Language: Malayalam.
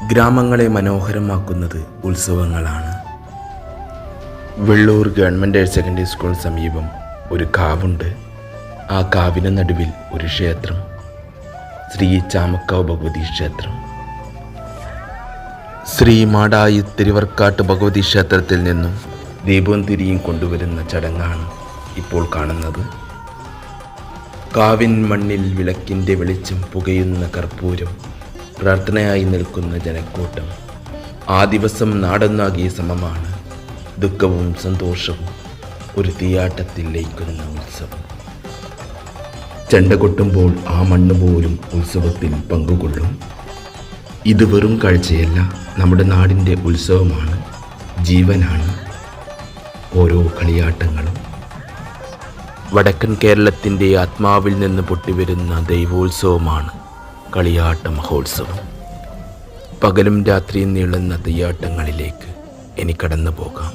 ഗ്രാമങ്ങളെ മനോഹരമാക്കുന്നത് ഉത്സവങ്ങളാണ്. Vellur government higher secondary school സമീപം ഒരു കാവുണ്ട്. ആ കാവിന് നടുവിൽ ഒരു ക്ഷേത്രം, ശ്രീ ചാമക്കാവ് ഭഗവതി ക്ഷേത്രം. ശ്രീ മാടായി തിരുവർക്കാട്ട് ഭഗവതി ക്ഷേത്രത്തിൽ നിന്നും ദീപവും തിരിയും കൊണ്ടുവരുന്ന ചടങ്ങാണ് ഇപ്പോൾ കാണുന്നത്. കാവിൻ മണ്ണിൽ വിളക്കിൻ്റെ വെളിച്ചം പുകയുന്ന കർപ്പൂരം, പ്രാർത്ഥനയായി നിൽക്കുന്ന ജനക്കൂട്ടം. ആ ദിവസം നാടൊന്നാകെ സമമാണ്. ദുഃഖവും സന്തോഷവും ഒരു തീയാട്ടത്തിൽ ലയിക്കുന്ന ഉത്സവം. ചെണ്ട കൊട്ടുമ്പോൾ ആ മണ്ണ് പോലും ഉത്സവത്തിൽ പങ്കുകൊള്ളും. ഇത് വെറും കാഴ്ചയല്ല, നമ്മുടെ നാടിൻ്റെ ഉത്സവമാണ്, ജീവനാണ് ഓരോ കളിയാട്ടങ്ങളും. വടക്കൻ കേരളത്തിൻ്റെ ആത്മാവിൽ നിന്ന് പൊട്ടിവരുന്ന ദൈവോത്സവമാണ് കളിയാട്ട മഹോത്സവം. പകലും രാത്രിയും നീളുന്ന തെയ്യാട്ടങ്ങളിലേക്ക് ഇനി കടന്നു പോകാം.